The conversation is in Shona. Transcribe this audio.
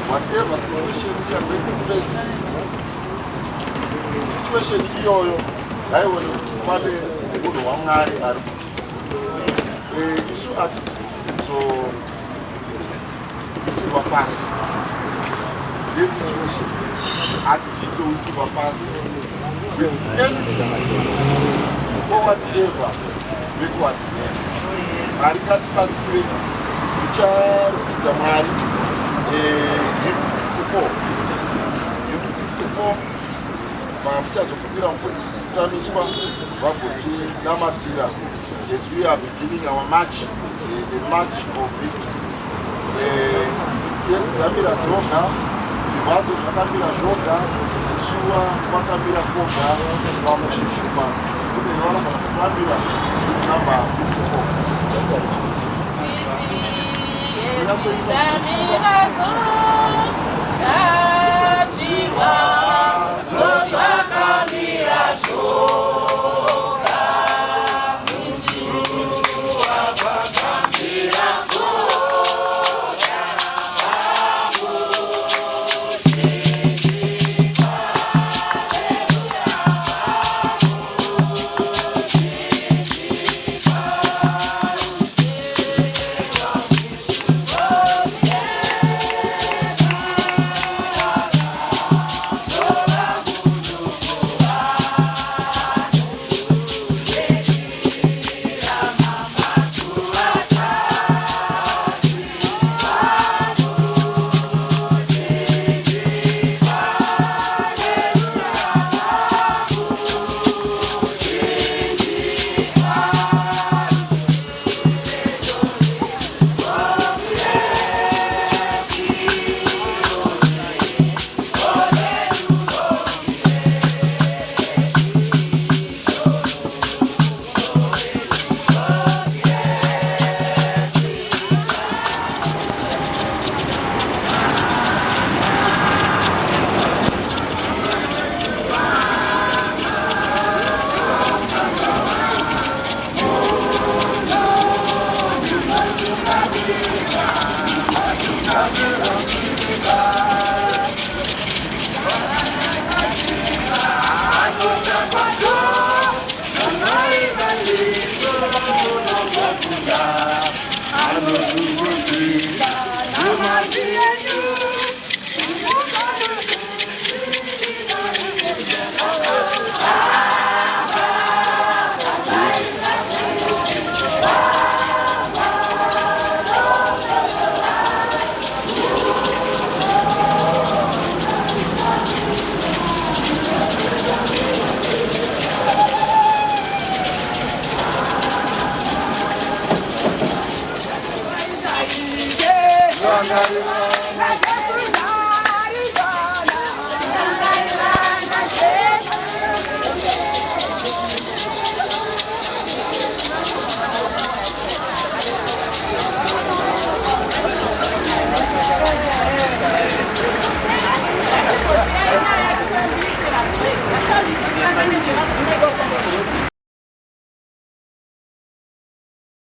whatever situation we are going to face, situation iyoyo haione pane munhu waMwari ari isu hatizikuzoisirwa pasi nesituation hatizikuzoisirwa pasi with anything forward ever backward. Mwari ngatibatsire ticharumidza Mwari. 54 tichazofumira mufundisi kutamiswa vagotinamatirira as we are beginning our march, the march of victory. Tidzamira zvoga, zvivhazo zvakamira zvoga, kusuwa kwakamira koga, pamushishima kune vawana kufambira namba 54. Hallelujah.